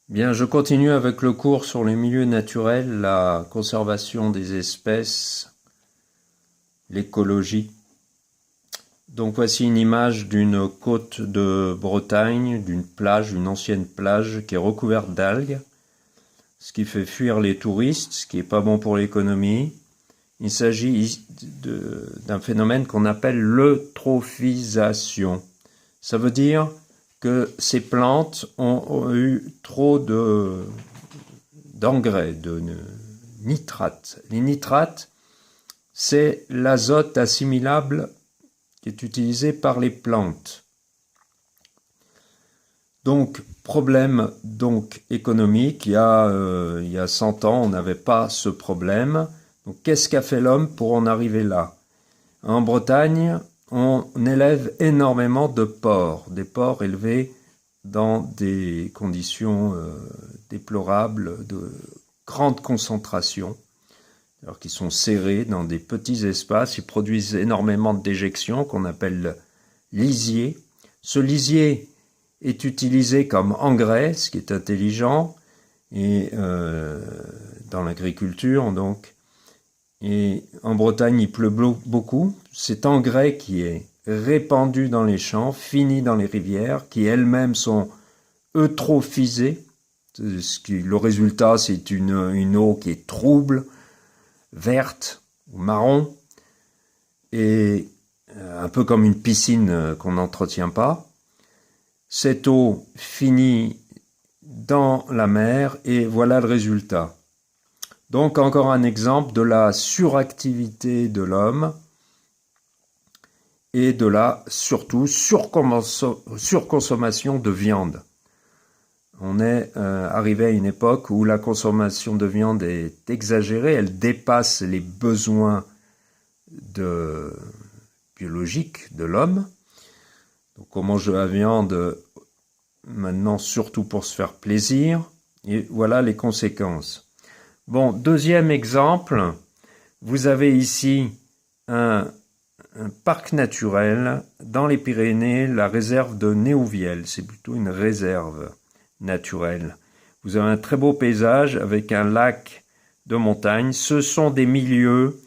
Bien, je continue avec le cours sur les milieux naturels, la conservation des espèces, l'écologie. Donc voici une image d'une côte de Bretagne, d'une plage, une ancienne plage qui est recouverte d'algues, ce qui fait fuir les touristes, ce qui n'est pas bon pour l'économie. Il s'agit d'un phénomène qu'on appelle l'eutrophisation. Ça veut dire que ces plantes ont eu trop d'engrais, de nitrates. Les nitrates, c'est l'azote assimilable qui est utilisé par les plantes. Donc, problème économique, il y a 100 ans, on n'avait pas ce problème. Donc, qu'est-ce qu'a fait l'homme pour en arriver là? En Bretagne, on élève énormément de porcs, des porcs élevés dans des conditions déplorables, de grande concentration, alors qu'ils sont serrés dans des petits espaces, ils produisent énormément de déjections qu'on appelle lisier. Ce lisier est utilisé comme engrais, ce qui est intelligent, et dans l'agriculture donc. Et en Bretagne, il pleut beaucoup. Cet engrais qui est répandu dans les champs, finit dans les rivières, qui elles-mêmes sont eutrophisées. Le résultat, c'est une eau qui est trouble, verte ou marron, et un peu comme une piscine qu'on n'entretient pas. Cette eau finit dans la mer et voilà le résultat. Donc encore un exemple de la suractivité de l'homme et de la surtout surconsommation de viande. On est arrivé à une époque où la consommation de viande est exagérée, elle dépasse les besoins biologiques de l'homme. Donc on mange de la viande maintenant surtout pour se faire plaisir, et voilà les conséquences. Bon, deuxième exemple, vous avez ici un parc naturel dans les Pyrénées, la réserve de Néouvielle. C'est plutôt une réserve naturelle. Vous avez un très beau paysage avec un lac de montagne. Ce sont des milieux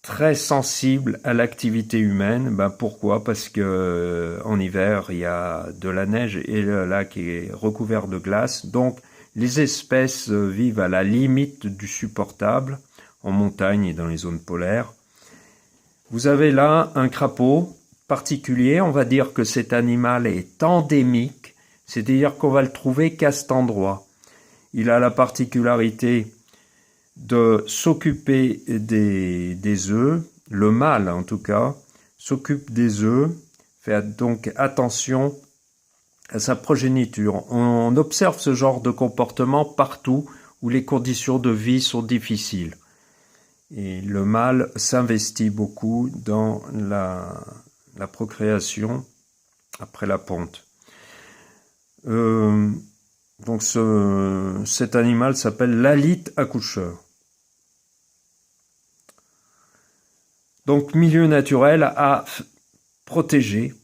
très sensibles à l'activité humaine. Pourquoi? Parce que en hiver, il y a de la neige et le lac est recouvert de glace. Donc, les espèces vivent à la limite du supportable, en montagne et dans les zones polaires. Vous avez là un crapaud particulier, on va dire que cet animal est endémique, c'est-à-dire qu'on va le trouver qu'à cet endroit. Il a la particularité de s'occuper des œufs, le mâle en tout cas, s'occupe des œufs, fait donc attention à sa progéniture. On observe ce genre de comportement partout où les conditions de vie sont difficiles. Et le mâle s'investit beaucoup dans la procréation après la ponte. Donc cet animal s'appelle l'halite accoucheur. Donc milieu naturel à protéger,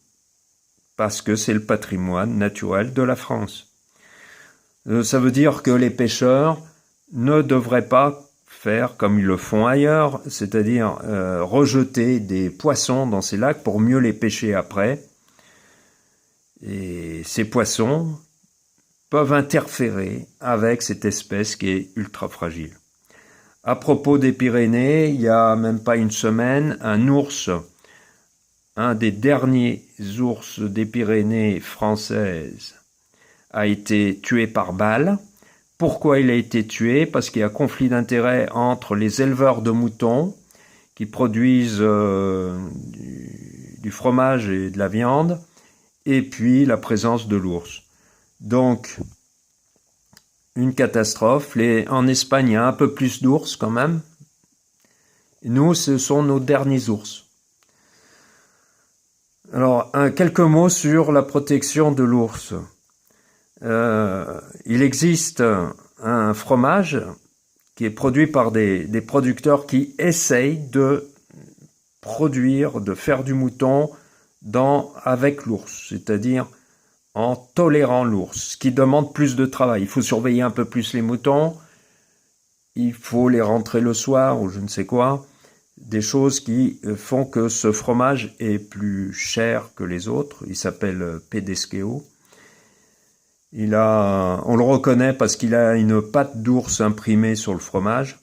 parce que c'est le patrimoine naturel de la France. Ça veut dire que les pêcheurs ne devraient pas faire comme ils le font ailleurs, c'est-à-dire rejeter des poissons dans ces lacs pour mieux les pêcher après. Et ces poissons peuvent interférer avec cette espèce qui est ultra fragile. À propos des Pyrénées, il y a même pas une semaine, un ours, un des derniers ours des Pyrénées françaises, a été tué par balle. Pourquoi il a été tué? Parce qu'il y a conflit d'intérêts entre les éleveurs de moutons qui produisent du fromage et de la viande, et puis la présence de l'ours. Donc, une catastrophe. En Espagne, il y a un peu plus d'ours quand même. Nous, ce sont nos derniers ours. Alors, quelques mots sur la protection de l'ours. Il existe un fromage qui est produit par des producteurs qui essayent de faire du mouton avec l'ours, c'est-à-dire en tolérant l'ours, ce qui demande plus de travail. Il faut surveiller un peu plus les moutons, il faut les rentrer le soir ou je ne sais quoi, des choses qui font que ce fromage est plus cher que les autres. Il s'appelle Pedescheo. On le reconnaît parce qu'il a une patte d'ours imprimée sur le fromage.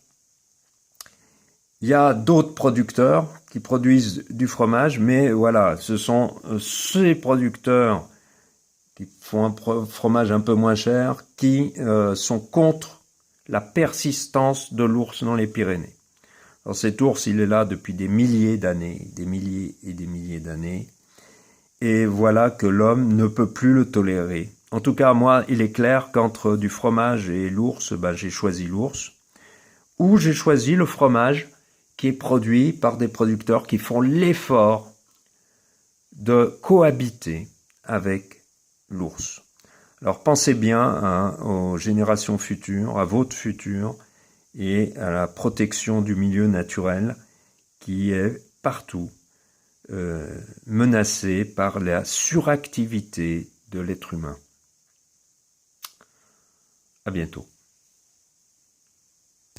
Il y a d'autres producteurs qui produisent du fromage, mais voilà, ce sont ces producteurs qui font un fromage un peu moins cher, qui sont contre la persistance de l'ours dans les Pyrénées. Alors cet ours, il est là depuis des milliers d'années, des milliers et des milliers d'années, et voilà que l'homme ne peut plus le tolérer. En tout cas, moi, il est clair qu'entre du fromage et l'ours, j'ai choisi l'ours, ou j'ai choisi le fromage qui est produit par des producteurs qui font l'effort de cohabiter avec l'ours. Alors pensez bien aux générations futures, à votre futur et à la protection du milieu naturel qui est partout menacé par la suractivité de l'être humain. À bientôt.